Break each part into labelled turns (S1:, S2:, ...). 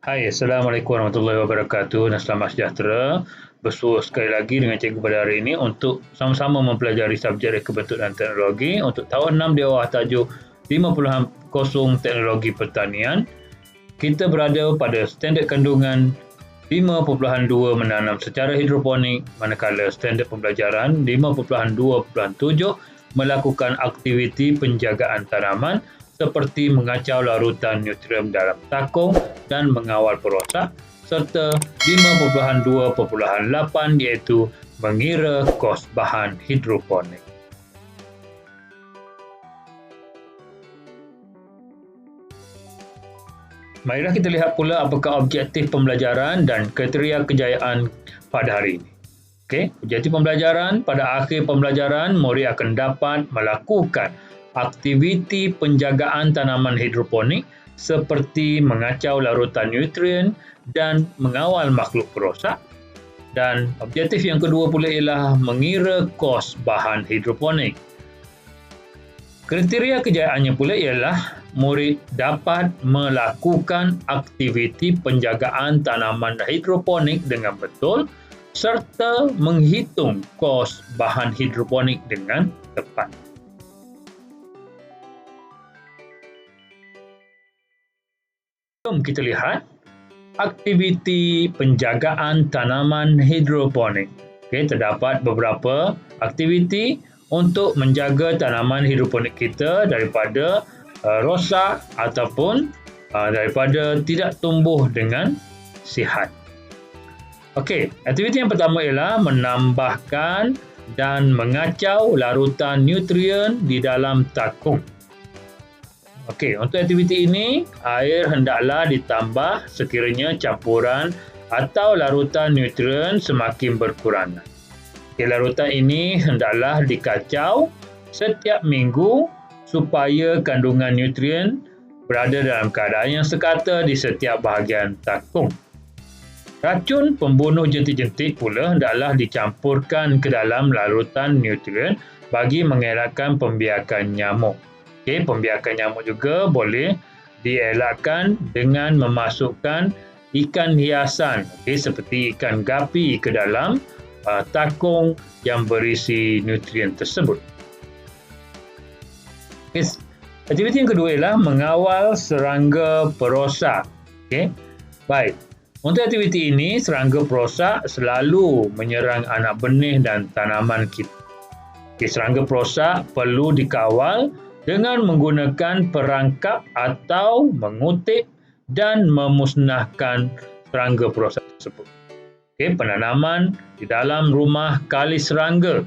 S1: Hai, Assalamualaikum warahmatullahi wabarakatuh dan selamat sejahtera. Bersua sekali lagi dengan Cikgu pada hari ini untuk sama-sama mempelajari subjek Reka Bentuk dan Teknologi untuk tahun 6 di bawah tajuk 5.0 Teknologi Pertanian. Kita berada pada standard kandungan 5.2 menanam secara hidroponik, manakala standard pembelajaran 5.2.7 melakukan aktiviti penjagaan tanaman seperti mengacau larutan nutrien dalam takung dan mengawal perosak, serta 5.2.8 iaitu mengira kos bahan hidroponik. Marilah kita lihat pula apakah objektif pembelajaran dan kriteria kejayaan pada hari ini. Okey, objektif pembelajaran, pada akhir pembelajaran, murid akan dapat melakukan aktiviti penjagaan tanaman hidroponik seperti mengacau larutan nutrien dan mengawal makhluk perosak. Dan objektif yang kedua pula ialah mengira kos bahan hidroponik. Kriteria kejayaannya pula ialah murid dapat melakukan aktiviti penjagaan tanaman hidroponik dengan betul serta menghitung kos bahan hidroponik dengan tepat. Jom kita lihat aktiviti penjagaan tanaman hidroponik. Okey, terdapat beberapa aktiviti untuk menjaga tanaman hidroponik kita daripada rosak ataupun daripada tidak tumbuh dengan sihat. Okey, aktiviti yang pertama ialah menambahkan dan mengacau larutan nutrien di dalam takung. Okey, untuk aktiviti ini, air hendaklah ditambah sekiranya campuran atau larutan nutrien semakin berkurangan. Okay, larutan ini hendaklah dikacau setiap minggu supaya kandungan nutrien berada dalam keadaan yang sekata di setiap bahagian takung. Racun pembunuh jentik-jentik pula hendaklah dicampurkan ke dalam larutan nutrien bagi mengelakkan pembiakan nyamuk. Okay, pembiakan nyamuk juga boleh dielakkan dengan memasukkan ikan hiasan seperti ikan gapi ke dalam takung yang berisi nutrien tersebut. Aktiviti yang kedua ialah mengawal serangga perosak. Baik. Untuk aktiviti ini, serangga perosak selalu menyerang anak benih dan tanaman kita. Serangga perosak perlu dikawal dengan menggunakan perangkap atau mengutip dan memusnahkan serangga perosak tersebut. Penanaman di dalam rumah kali serangga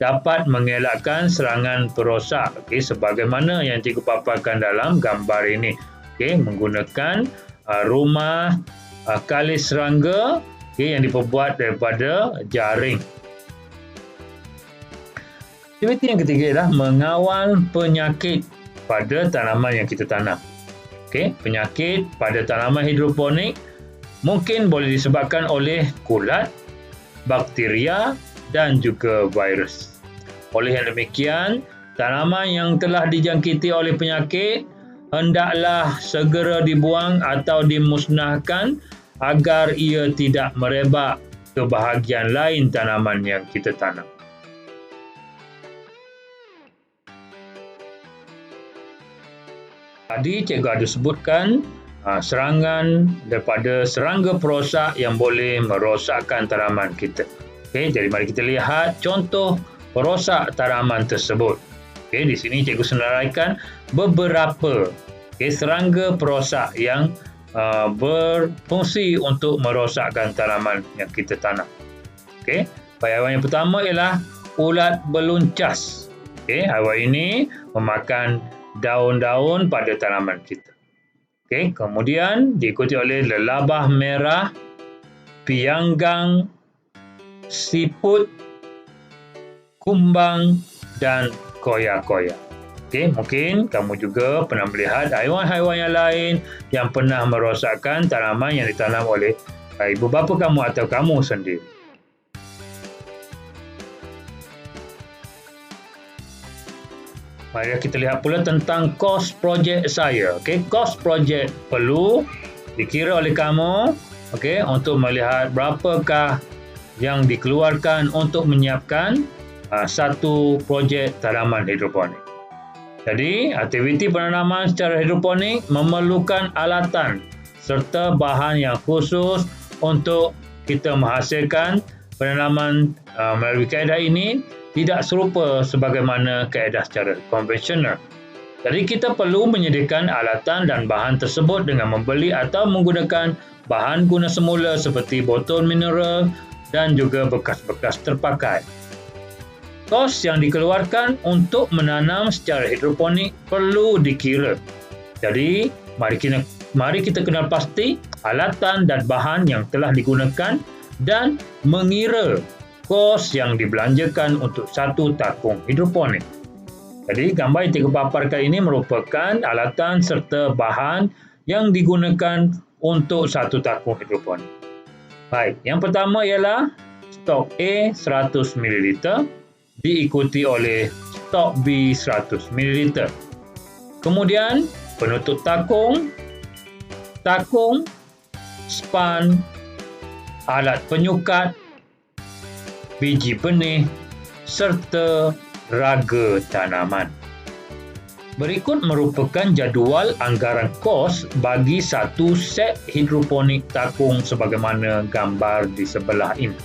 S1: dapat mengelakkan serangan perosak sebagaimana yang cikgu paparkan dalam gambar ini. Menggunakan rumah kali serangga yang diperbuat daripada jaring. Aktiviti yang ketiga ialah mengawal penyakit pada tanaman yang kita tanam. Penyakit pada tanaman hidroponik mungkin boleh disebabkan oleh kulat, bakteria dan juga virus. Oleh yang demikian, tanaman yang telah dijangkiti oleh penyakit hendaklah segera dibuang atau dimusnahkan agar ia tidak merebak ke bahagian lain tanaman yang kita tanam. Tadi cikgu ada sebutkan serangan daripada serangga perosak yang boleh merosakkan tanaman kita. Jadi mari kita lihat contoh perosak tanaman tersebut. Di sini cikgu senaraikan beberapa serangga perosak yang berfungsi untuk merosakkan tanaman yang kita tanam. Haiwan yang pertama ialah ulat beluncas. Haiwan ini memakan daun-daun pada tanaman kita. Kemudian diikuti oleh lelabah merah, pianggang, siput, kumbang dan koya-koya. Mungkin kamu juga pernah melihat haiwan-haiwan yang lain yang pernah merosakkan tanaman yang ditanam oleh ibu bapa kamu atau kamu sendiri. Mari kita lihat pula tentang kos projek saya. Kos projek perlu dikira oleh kamu, okey, untuk melihat berapakah yang dikeluarkan untuk menyiapkan satu projek tanaman hidroponik. Jadi, aktiviti penanaman secara hidroponik memerlukan alatan serta bahan yang khusus untuk kita menghasilkan penanaman melalui kaedah ini tidak serupa sebagaimana kaedah secara konvensional. Jadi kita perlu menyediakan alatan dan bahan tersebut dengan membeli atau menggunakan bahan guna semula seperti botol mineral dan juga bekas-bekas terpakai. Kos yang dikeluarkan untuk menanam secara hidroponik perlu dikira. Jadi, mari kita kenal pasti alatan dan bahan yang telah digunakan dan mengira kos yang dibelanjakan untuk satu takung hidroponik. Jadi, gambar yang kita paparkan ini merupakan alatan serta bahan yang digunakan untuk satu takung hidroponik. Baik, yang pertama ialah stok A 100 ml diikuti oleh stok B 100 ml. Kemudian, penutup takung, span, alat penyukat, biji benih serta raga tanaman. Berikut merupakan jadual anggaran kos bagi satu set hidroponik takung sebagaimana gambar di sebelah ini.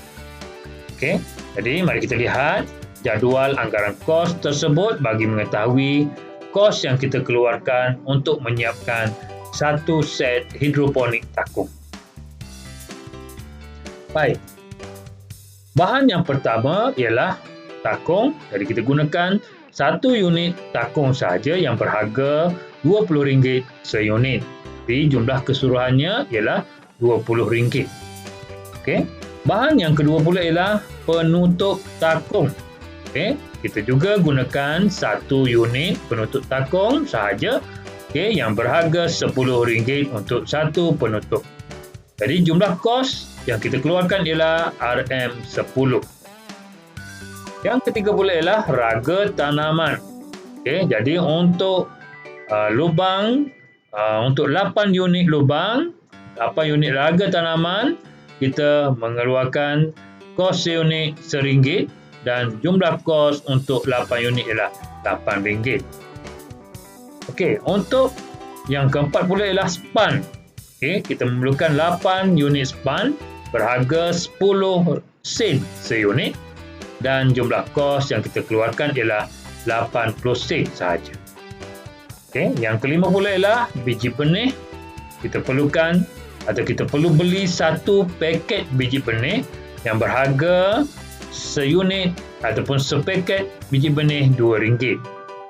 S1: Okey, jadi mari kita lihat jadual anggaran kos tersebut bagi mengetahui kos yang kita keluarkan untuk menyiapkan satu set hidroponik takung. Baik. Bahan yang pertama ialah takung. Jadi kita gunakan satu unit takung sahaja yang berharga RM20 seunit. Jadi jumlah keseluruhannya ialah RM20. Okey. Bahan yang kedua pula ialah penutup takung. Okey, kita juga gunakan satu unit penutup takung sahaja, okey, yang berharga RM10 untuk satu penutup. Jadi jumlah kos yang kita keluarkan ialah RM10. Yang ketiga pula ialah raga tanaman. Okey, jadi untuk lubang, untuk 8 unit lubang, 8 unit raga tanaman, kita mengeluarkan kos seunit RM1 dan jumlah kos untuk 8 unit ialah RM8. Okey, untuk yang keempat pula ialah span. Okey, kita memerlukan 8 unit span berharga 10 sen seunit dan jumlah kos yang kita keluarkan ialah 80 sen sahaja. Okey, yang kelima pula ialah biji benih. Kita perlukan atau kita perlu beli satu paket biji benih yang berharga seunit ataupun sepaket biji benih RM2.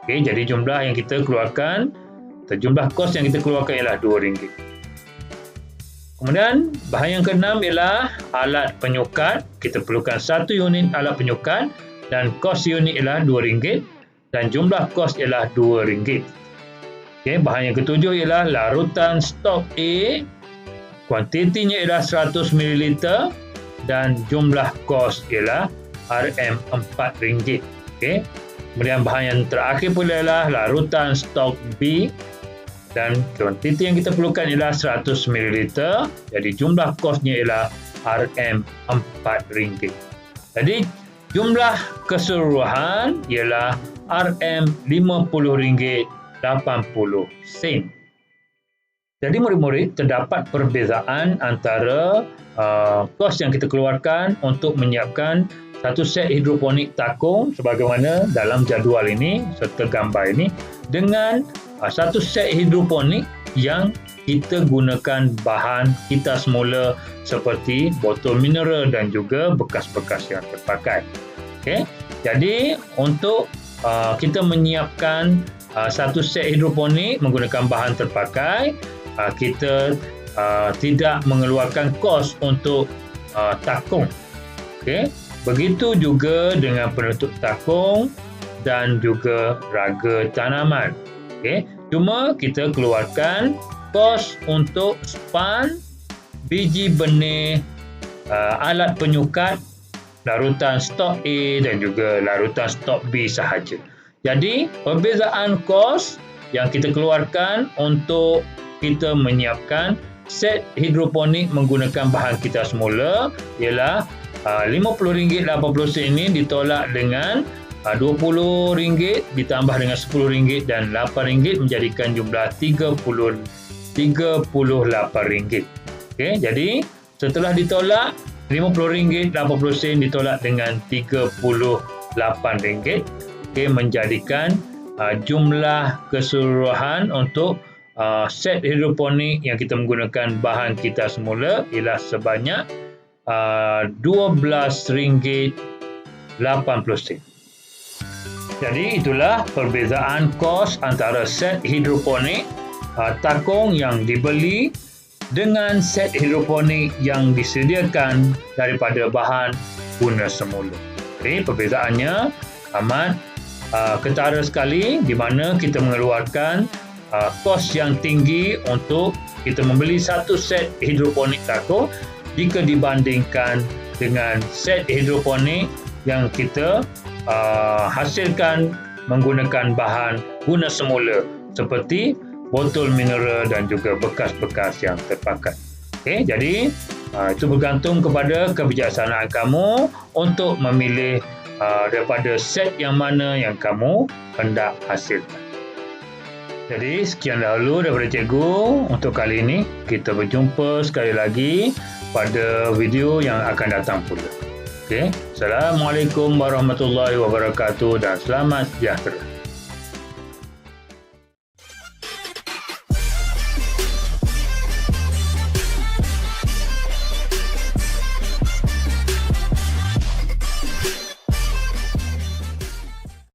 S1: Okey, jadi jumlah yang kita keluarkan atau jumlah kos yang kita keluarkan ialah RM2. Kemudian bahan yang keenam ialah alat penyukat. Kita perlukan satu unit alat penyukat dan kos unit ialah RM2 dan jumlah kos ialah RM2. Okey, bahan yang ketujuh ialah larutan stok A. Kuantitinya ialah 100 ml dan jumlah kos ialah RM4. Okey. Kemudian bahan yang terakhir pula ialah larutan stok B dan kuantiti yang kita perlukan ialah 100 ml. Jadi jumlah kosnya ialah RM4. Jadi jumlah keseluruhan ialah RM50.80. Jadi murid-murid, terdapat perbezaan antara kos yang kita keluarkan untuk menyiapkan satu set hidroponik takung sebagaimana dalam jadual ini serta gambar ini dengan satu set hidroponik yang kita gunakan bahan kita semula seperti botol mineral dan juga bekas-bekas yang terpakai. Okay? Jadi untuk kita menyiapkan satu set hidroponik menggunakan bahan terpakai, kita tidak mengeluarkan kos untuk takung. Okay? Begitu juga dengan penutup takung dan juga raga tanaman. Okay? Cuma kita keluarkan kos untuk span, biji benih, alat penyukat, larutan stok A dan juga larutan stok B sahaja. Jadi perbezaan kos yang kita keluarkan untuk kita menyiapkan set hidroponik menggunakan bahan kita semula ialah RM50.80 ini ditolak dengan RM20 ditambah dengan RM10 dan RM8 menjadikan jumlah RM38. Okey, jadi setelah ditolak RM50.80 ditolak dengan RM38, okey, menjadikan jumlah keseluruhan untuk set hidroponik yang kita menggunakan bahan kita semula ialah sebanyak RM12.80. Jadi itulah perbezaan kos antara set hidroponik takung yang dibeli dengan set hidroponik yang disediakan daripada bahan guna semula. Jadi perbezaannya amat ketara sekali, di mana kita mengeluarkan kos yang tinggi untuk kita membeli satu set hidroponik takung jika dibandingkan dengan set hidroponik yang kita hasilkan menggunakan bahan guna semula seperti botol mineral dan juga bekas-bekas yang terpakai. Okey, jadi itu bergantung kepada kebijaksanaan kamu untuk memilih daripada set yang mana yang kamu hendak hasilkan. Jadi sekian dahulu daripada cikgu untuk kali ini. Kita berjumpa sekali lagi pada video yang akan datang pula. Okey, Assalamualaikum warahmatullahi wabarakatuh dan selamat sejahtera.